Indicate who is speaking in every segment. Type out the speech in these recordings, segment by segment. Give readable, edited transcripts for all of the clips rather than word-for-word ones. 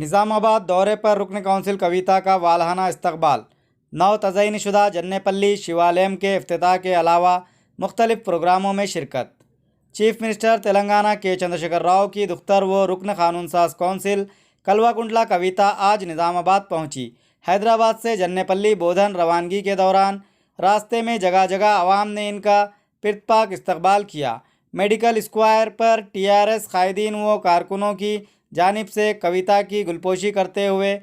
Speaker 1: निज़ामाबाद दौरे पर रुकन कौंसिल कविता का वालहाना इस्तकबाल। नौ तज़यीन शुदा जन्नेपल्ली शिवालयम के इफ्तिताह के अलावा मुख्तलिफ प्रोग्रामों में शिरकत। चीफ मिनिस्टर तेलंगाना के चंद्रशेखर राव की दुख्तर व रुकन कानून साज कौंसिल कल्वाकुंटला कविता आज निज़ामाबाद पहुंची। हैदराबाद से जन्नेपल्ली बोधन रवानगी के दौरान रास्ते में जगह जगह आवाम ने इनका पिरतपाक इस्तकबाल किया। मेडिकल स्क्वायर पर टीआरएस कायदीन व कारकुनों की जानिब से कविता की गुलपोशी करते हुए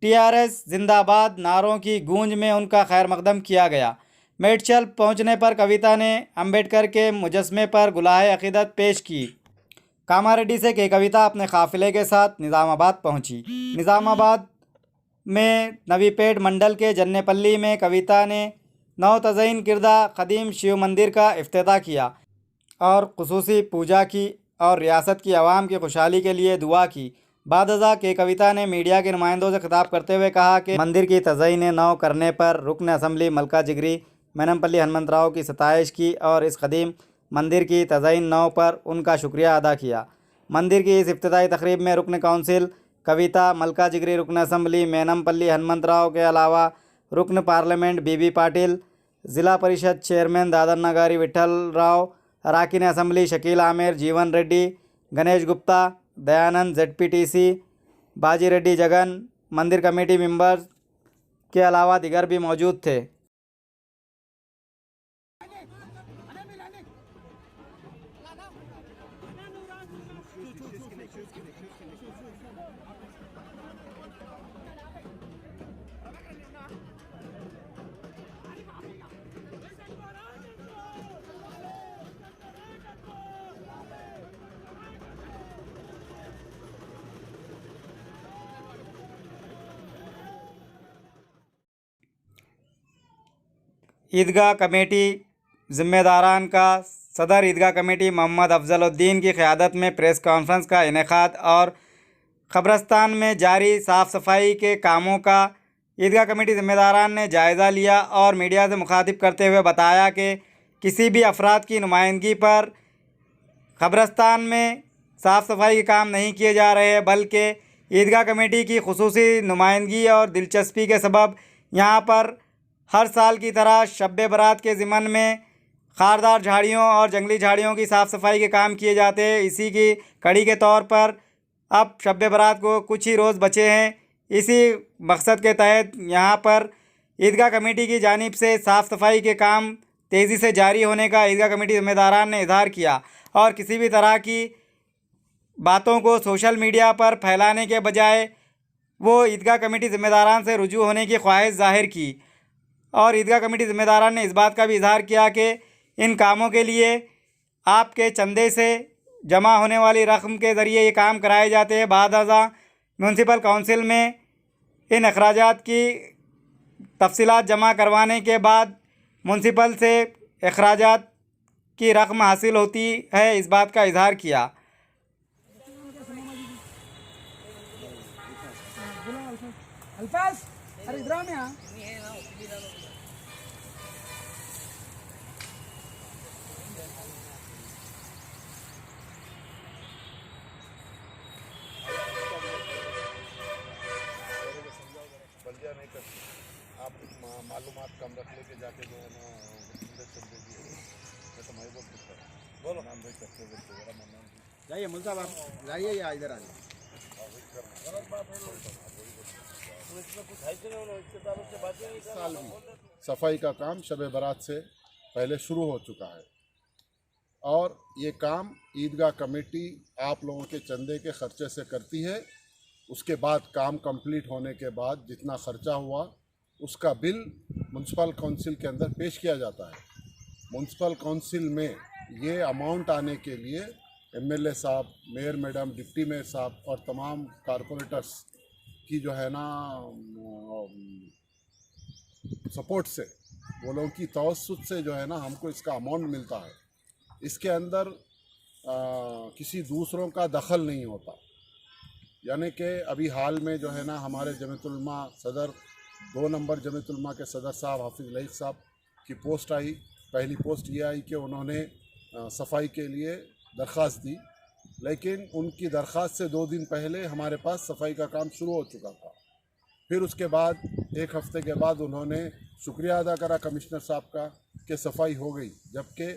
Speaker 1: टीआरएस जिंदाबाद नारों की गूंज में उनका खैर मकदम किया गया। मेडचल पहुंचने पर कविता ने अंबेडकर के मुजस्मे पर गुलाहे अकीदत पेश की। कामारेड्डी से के कविता अपने काफिले के साथ निज़ामाबाद पहुंची। निज़ामाबाद में नवीपेट मंडल के जन्नेपल्ली में कविता ने नौ तज़यीन किरदा कदीम शिव मंदिर का इफ्तिताह किया और खुसूसी पूजा की और रियासत की आवाम की खुशहाली के लिए दुआ की। बादजा के कविता ने मीडिया के नुमाइंदों से खिताब करते हुए कहा कि मंदिर की तज़यीन नौ करने पर रुकन असम्बली मलका जिगरी मैनमपल्ली हनुमंतराव की सताइश की और इस कदीम मंदिर की तज़यीन नौ पर उनका शुक्रिया अदा किया। मंदिर की इस इफ्तिताई तकरीब में रुकन कौंसिल कविता मलका जिगरी रुकन असम्बली मैनमपल्ली हनुमंतराव के अलावा रुकन पार्लियामेंट बीबी पाटिल, ज़िला परिषद चेयरमैन दादन्नगारी विठल राव, अरकान असम्बली शकील आमिर, जीवन रेड्डी, गणेश गुप्ता, दयानंद ZPTC, बाजी रेड्डी जगन, मंदिर कमेटी मेंबर्स के अलावा दिगर भी मौजूद थे। ईदगाह कमेटी ज़िम्मेदारान का सदर ईदगाह कमेटी मोहम्मद अफजलुद्दीन की क़यादत में प्रेस कॉन्फ्रेंस का इनेकाद और क़ब्रस्तान में जारी साफ़ सफाई के कामों का ईदगाह कमेटी ज़िम्मेदारान ने जायज़ा लिया और मीडिया से मुखातिब करते हुए बताया कि किसी भी अफराद की नुमाइंदगी पर क़ब्रस्तान में साफ़ सफाई के काम नहीं किए जा रहे, बल्कि ईदगाह कमेटी की खुसूसी नुमाइंदगी और दिलचस्पी के सबब यहाँ पर हर साल की तरह शब बरात के ज़िमन में खारदार झाड़ियों और जंगली झाड़ियों की साफ़ सफाई के काम किए जाते हैं। इसी की कड़ी के तौर पर अब शब बरात को कुछ ही रोज़ बचे हैं। इसी मकसद के तहत यहाँ पर ईदगाह कमेटी की जानिब से साफ़ सफाई के काम तेज़ी से जारी होने का ईदगाह कमेटी ज़िम्मेदारान ने इजहार किया और किसी भी तरह की बातों को सोशल मीडिया पर फैलाने के बजाय वो ईदगाह कमेटी ज़िम्मेदारान से रुजू होने की ख्वाहिश ज़ाहिर की और ईदगाह कमेटी ज़िम्मेदारान ने इस बात का भी इजहार किया कि इन कामों के लिए आपके चंदे से जमा होने वाली रकम के ज़रिए ये काम कराए जाते हैं। बादअज़ा म्यूनसिपल काउंसिल में इन अखराजात की तफसीलात जमा करवाने के बाद म्यूनसिपल से अखराजात की रकम हासिल होती है, इस बात का इजहार किया।
Speaker 2: आप मालूमात कम रख लेके जाके जो है ना चल देगी। मैं तो मैं बोलो नाम भाई करते जाइए मुल साहब, आप जाइए या इधर आ सफाई का काम शब बरात से पहले शुरू हो चुका है और ये काम ईदगाह कमेटी आप लोगों के चंदे के खर्चे से करती है। उसके बाद काम कंप्लीट होने के बाद जितना खर्चा हुआ उसका बिल म्यूनसिपल काउंसिल के अंदर पेश किया जाता है। म्यूनसिपल काउंसिल में ये अमाउंट आने के लिए MLA साहब, मेयर मैडम, डिप्टी मेयर साहब और तमाम कारपोरेटर्स की जो है ना सपोर्ट से, वो लोगों की तवस्सुत से जो है ना हमको इसका अमाउंट मिलता है। इसके अंदर किसी दूसरों का दखल नहीं होता। यानी कि अभी हाल में जो है ना हमारे जमीयतुल-उलमा सदर 2 नंबर जमीयतुल-उलमा के सदर साहब हाफिज़ लईक साहब की पोस्ट आई। पहली पोस्ट ये आई कि उन्होंने सफाई के लिए दरख्वास्त दी, लेकिन उनकी दरख्वास्त से 2 दिन पहले हमारे पास सफाई का काम शुरू हो चुका था। फिर उसके बाद 1 हफ्ते के बाद उन्होंने शुक्रिया अदा करा कमिश्नर साहब का कि सफाई हो गई, जबकि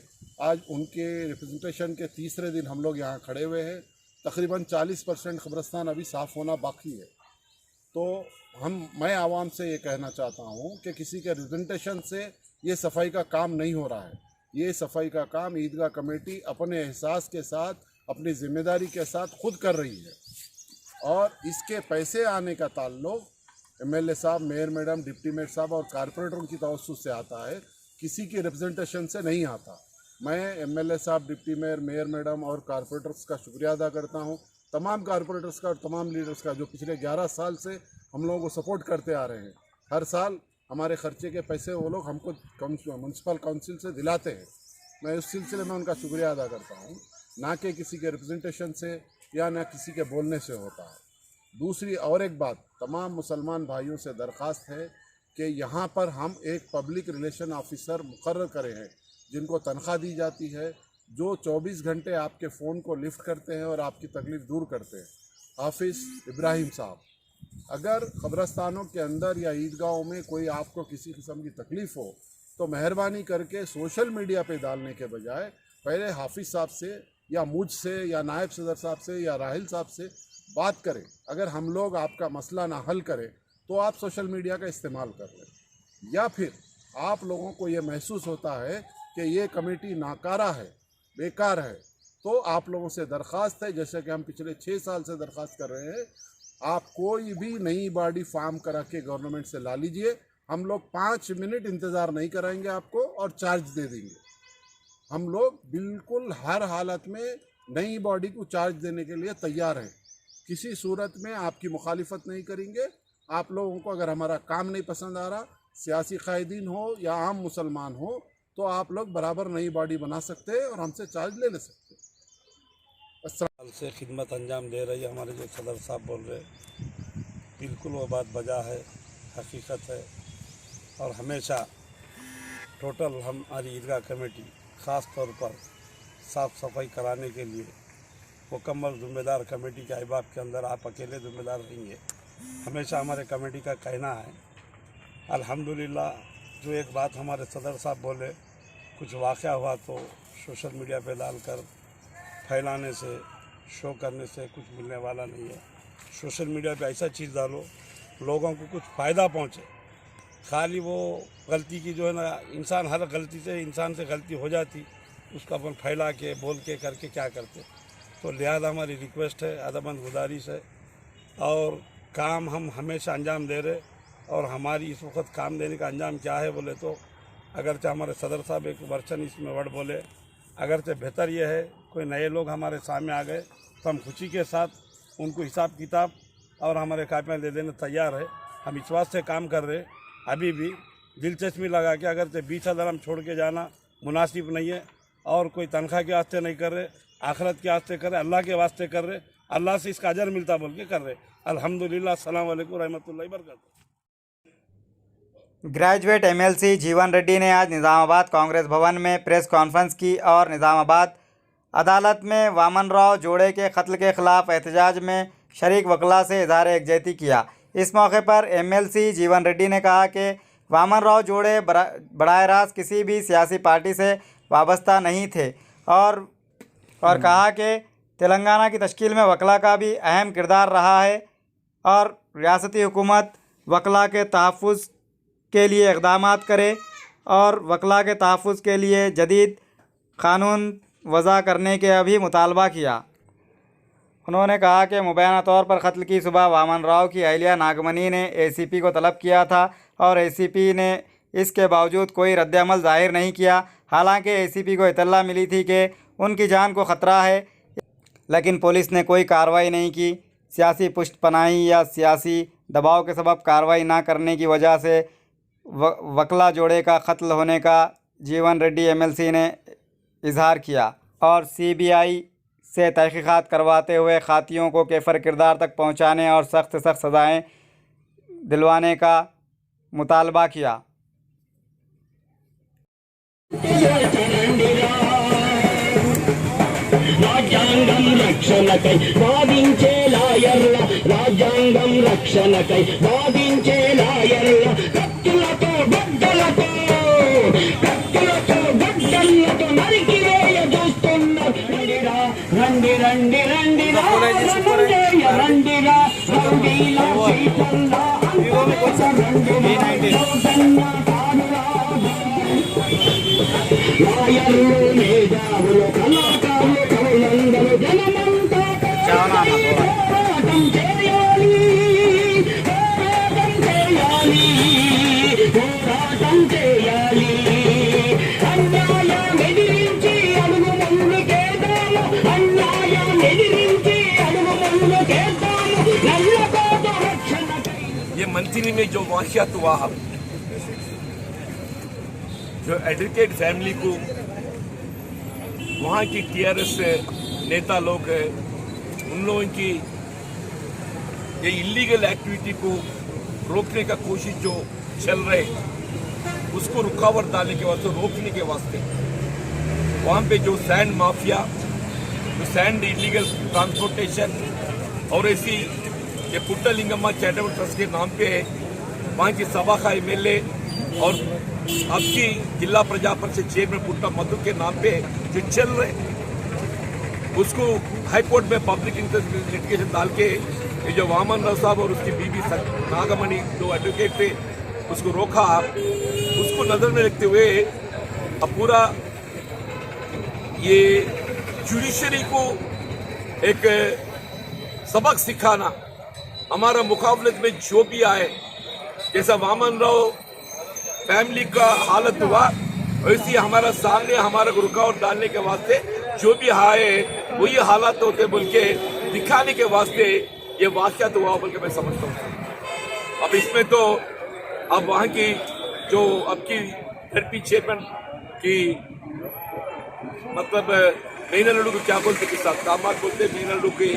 Speaker 2: आज उनके रिप्रेजेंटेशन के तीसरे दिन हम लोग यहाँ खड़े हुए हैं। तकरीबन 40% कब्रिस्तान अभी साफ़ होना बाकी है। तो मैं आवाम से ये कहना चाहता हूँ कि किसी के रिप्रेजेंटेशन से ये सफाई का काम नहीं हो रहा है। ये सफाई का काम ईदगाह कमेटी अपने एहसास के साथ, अपनी जिम्मेदारी के साथ खुद कर रही है, और इसके पैसे आने का ताल्लुक एमएलए साहब, मेयर मैडम, डिप्टी मेयर साहब और कारपोरेटरों की तवज्जुह से आता है, किसी की रिप्रेजेंटेशन से नहीं आता। मैं एमएलए साहब, डिप्टी मेयर, मेयर मैडम और कारपोरेटर्स का शुक्रिया अदा करता हूँ, तमाम कारपोरेटर्स का और तमाम लीडर्स का, जो पिछले 11 साल से हम लोगों को सपोर्ट करते आ रहे हैं। हर साल हमारे खर्चे के पैसे वो लोग हमको म्यूनसिपल काउंसिल से दिलाते हैं। मैं उस सिलसिले में उनका शुक्रिया अदा करता हूँ, ना कि किसी के रिप्रेजेंटेशन से या ना किसी के बोलने से होता है। दूसरी और एक बात, तमाम मुसलमान भाइयों से दरख्वास्त है कि यहाँ पर हम एक पब्लिक रिलेशन ऑफिसर मुकर्रर करे हैं, जिनको तनख्वाह दी जाती है, जो 24 घंटे आपके फ़ोन को लिफ्ट करते हैं और आपकी तकलीफ़ दूर करते हैं। हाफिज़ इब्राहिम साहब, अगर कब्रस्तानों के अंदर या ईदगाहों में कोई आपको किसी किस्म की तकलीफ़ हो तो मेहरबानी करके सोशल मीडिया पे डालने के बजाय पहले हाफिज़ साहब से या मुझसे या नायब सदर साहब से या राहिल साहब से बात करें। अगर हम लोग आपका मसला ना हल करें तो आप सोशल मीडिया का इस्तेमाल कर लें, या फिर आप लोगों को ये महसूस होता है कि ये कमेटी नाकारा है, बेकार है, तो आप लोगों से दरख्वास्त है, जैसे कि हम पिछले 6 साल से दरख्वास्त कर रहे हैं, आप कोई भी नई बॉडी फार्म करा के गवर्नमेंट से ला लीजिए। हम लोग 5 मिनट इंतज़ार नहीं कराएंगे आपको और चार्ज दे देंगे। हम लोग बिल्कुल हर हालत में नई बॉडी को चार्ज देने के लिए तैयार हैं। किसी सूरत में आपकी मुखालिफत नहीं करेंगे। आप लोगों को अगर हमारा काम नहीं पसंद आ रहा, सियासी कायदीन हो या आम मुसलमान हो, तो आप लोग बराबर नई बॉडी बना सकते हैं और हमसे चार्ज ले सकते हैं।
Speaker 3: साल से खिदमत अंजाम दे रही है हमारे जो सदर साहब बोल रहे, बिल्कुल वो बात बजा है, हकीकत है। और हमेशा टोटल हमारी ईदगाह कमेटी ख़ास तौर पर साफ़ सफाई कराने के लिए मुकम्मल ज़िम्मेदार कमेटी के अहबाब के अंदर आप अकेले ज़िम्मेदार नहीं है। हमेशा हमारे कमेटी का कहना है, अल्हम्दुलिल्लाह, जो एक बात हमारे सदर साहब बोले, कुछ वाक़या हुआ तो सोशल मीडिया पे डालकर फैलाने से, शो करने से कुछ मिलने वाला नहीं है। सोशल मीडिया पे ऐसा चीज़ डालो लोगों को कुछ फ़ायदा पहुँचे। खाली वो गलती की जो है ना, इंसान हर गलती से इंसान से गलती हो जाती, उसको अपन फैला के बोल के करके क्या करते। तो लिहाजा हमारी रिक्वेस्ट है, अदबन गुजारिश है, और काम हम हमेशा अंजाम दे रहे। और हमारी इस वक्त काम देने का अंजाम क्या है बोले तो, अगरचे हमारे सदर साहब एक वर्षन इसमें वर्ड बोले, अगरचे बेहतर ये है कोई नए लोग हमारे सामने आ गए तो हम खुशी के साथ उनको हिसाब किताब और हमारे कापियाँ दे देने तैयार है। हम इस बात से काम कर रहे, अभी भी दिलचस्पी लगा के अगरचे 20,000 हम छोड़ के जाना मुनासिब नहीं है, और कोई तनख्वाह के वास्ते नहीं कर रहे, आखिरत के वास्ते कर रहे, अल्लाह के वास्ते कर रहे, अल्लाह से इसका अजर मिलता बोल के कर रहे। अल्हम्दुलिल्लाह, अस्सलाम वालेकुम रहमतुल्लाहि बरकातहू।
Speaker 1: ग्रेजुएट एमएलसी जीवन रेड्डी ने आज निज़ामाबाद कांग्रेस भवन में प्रेस कॉन्फ्रेंस की और निज़ामाबाद अदालत में वामन राव जोड़े के कत्ल के खिलाफ एहतजाज में शरीक वकला से इज़हार यकजहती किया। इस मौके पर एमएलसी जीवन रेड्डी ने कहा कि वामन राव जोड़े बराह रास्त किसी भी सियासी पार्टी से वाबस्ता नहीं थे, और कहा कि तेलंगाना की तश्कील में वकला का भी अहम किरदार रहा है, और रियासती हुकूमत वकला के तहफ़्फ़ुज़ के लिए इक़दामात करे और वकला के तहफ़्फ़ुज़ के लिए जदीद क़ानून वज़ा करने के भी मुतालबा किया। उन्होंने कहा कि मुबैना तौर पर कत्ल की सुबह वामन राव की अहलिया नागमनी ने एसीपी को तलब किया था, और एसीपी ने इसके बावजूद कोई रद्द-ए-अमल ज़ाहिर नहीं किया। हालांकि एसीपी को इत्तला मिली थी कि उनकी जान को ख़तरा है, लेकिन पुलिस ने कोई कार्रवाई नहीं की। सियासी पुष्टपनाही या सियासी दबाव के सबब कार्रवाई ना करने की वजह से वकला जोड़े का कत्ल होने का जीवन रेड्डी एमएलसी ने इजहार किया, और सीबीआई से तहक़ीक़ात करवाते हुए खातियों को केफर किरदार तक पहुँचाने और सख्त से सख्त सज़ाएँ दिलवाने का मुतालबा किया।
Speaker 4: राज రాజ్యాంగం రక్షణకై వాదించే లాయర్ల రాజ్యాంగం రక్షణకై వాదించే లాయర్ల కత్తులతో గడ్డలతో గడ్డలతో నరికివేయ చూస్తున్నారు. రండిరా రండి రండి రండిరా రండిరా రండిలా చైతన్య లాయర్లు మేధావులు కళాకారులు కవులందరూ జనమంతా పోరాటం చేయాలి పోరాటం చేయాలి పోరాటం చేయాలి. అన్యాయం ఎదిరించి అడుగు ముందుకేద్దాము అన్యాయం ఎదిరించి అడుగు ముందుకేద్దాము నల్లకోట రక్షణ.
Speaker 5: ये मंथली में जो वाक़यात हुआ है, जो एडवोकेट फैमिली को वहाँ की टीआरएस नेता लोग हैं, उन लोगों की ये इलीगल एक्टिविटी को रोकने का कोशिश जो चल रहे उसको रुकावट डालने के वास्ते रोकने के वास्ते वहाँ पे जो सैंड माफिया, जो सैंड इलीगल ट्रांसपोर्टेशन और ऐसी ये पुट्टलिंगम्मा चैरिटेबल ट्रस्ट के नाम पे वहाँ की सभा का एमएलए और अब की जिला प्रजा परिषद चेयरमैन पुट्टा मधु के नाम पे जो चल रहे उसको हाईकोर्ट में पब्लिक इंटरेस्ट लिटिगेशन डाल के ये जो वामन राव साहब और उसकी बीबी नागमणि जो एडवोकेट थे उसको रोका, उसको नजर में रखते हुए अब पूरा ये जुडिशरी को एक सबक सिखाना, हमारा मुकाबले में जो भी आए, जैसा वामन राव फैमिली का हालत हुआ वैसे हमारा सामने हमारा रुकावट डालने के वास्ते जो भी आए वही हालात होते बोल के दिखाने के वास्ते ये वाक़या तो हुआ बोल के मैं समझता हूँ। अब इसमें तो अब वहाँ की जो अब की ZP चेयरमैन की मतलब मीना लड्डू को क्या बोलते के साथ दामाद बोलते, मीना लड्डू की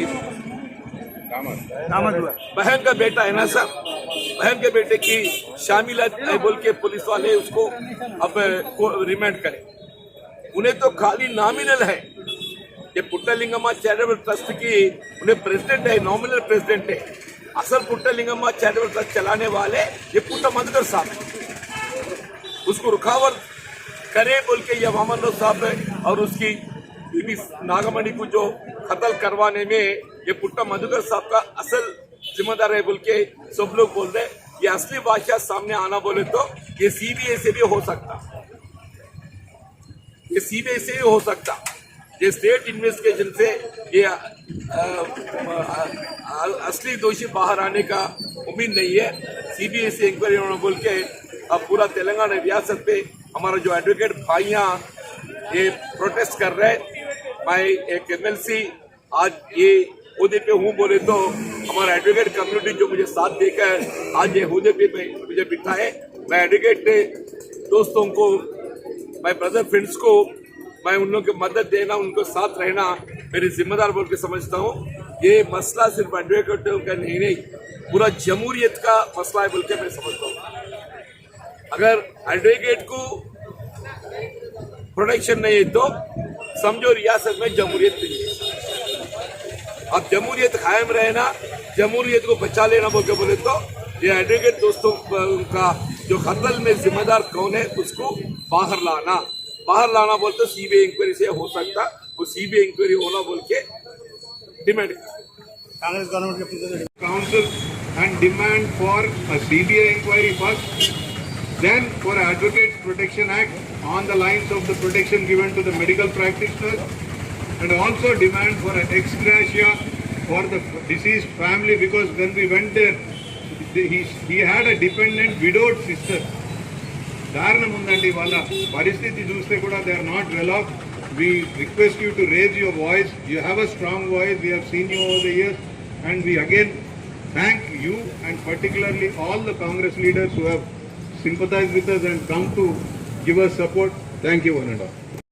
Speaker 5: बहन का बेटा है ना सर, बहन के बेटे की शामिल है बोल के पुलिस वाले उसको अब रिमांड करें। उन्हें तो खाली नॉमिनल है, ये पुट्टलिंगम्मा चैरिटेबल ट्रस्ट की उन्हें प्रेसिडेंट है, नॉमिनल प्रेसिडेंट है। असल पुट्टलिंगम्मा चैरिटेबल ट्रस्ट चलाने वाले ये पुट्टा मधुकर साहब है, उसको रुकावट करे बोल के ये वामन राव साहब और उसकी बीबी नागमणि को जो कत्ल करवाने में ये पुट्टा मधुकर साहब का असल जिम्मेदार है बोल के सब लोग बोल रहे। ये असली वाक़या सामने आना बोले तो ये सीबीआई से भी हो सकता, ये सीबीआई से भी हो सकता। ये स्टेट इन्वेस्टिगेशन से ये असली दोषी बाहर आने का उम्मीद नहीं है। सीबीआई से इंक्वायरी होना बोल के अब पूरा तेलंगाना रियासत पे हमारा जो एडवोकेट भाइयाँ ये प्रोटेस्ट कर रहे हैं। मैं एक MLC आज ये उहदे पे हूँ बोले तो हमारा एडवोकेट कम्युनिटी जो मुझे साथ देकर आज ये उहदे पे मुझे बिठाए, मैं एडवोकेट दोस्तों को, मैं ब्रदर फ्रेंड्स को मैं उन लोगों की मदद देना, उनको साथ रहना मेरी जिम्मेदार बोल के समझता हूँ। ये मसला सिर्फ एडवोकेटों का नहीं पूरा जमहूरियत का मसला है बोल के मैं समझता हूँ। अगर एडवोकेट को प्रोटेक्शन नहीं है तो समझो रियासत में जमहूरियत नहीं है। अब जमहूरियत कायम रहना, जमहूरियत को बचा लेना बोल के बोले तो ये एडवोकेट दोस्तों का जो कत्ल में जिम्मेदार कौन है उसको बाहर लाना बोलते सीबीआई इंक्वायरी से हो सकता, वो सीबीआई इंक्वायरी होना बोल के डिमांड
Speaker 3: कांग्रेस गवर्नमेंट के
Speaker 6: council and demand for a CBI inquiry first, then for an Advocates Protection Act on the lines of the protection given to the medical practitioners, and also demand for an ex gratia for the deceased family, because when we went there, he had a dependent widowed sister. దారుణం ఉందండి వాళ్ళ పరిస్థితి చూస్తే కూడా they are not well off. We request you to raise your voice. You have a strong voice. We have seen you over the years, and we again thank you and particularly all the Congress leaders who have sympathized with us and come to give us support. Thank you one and all.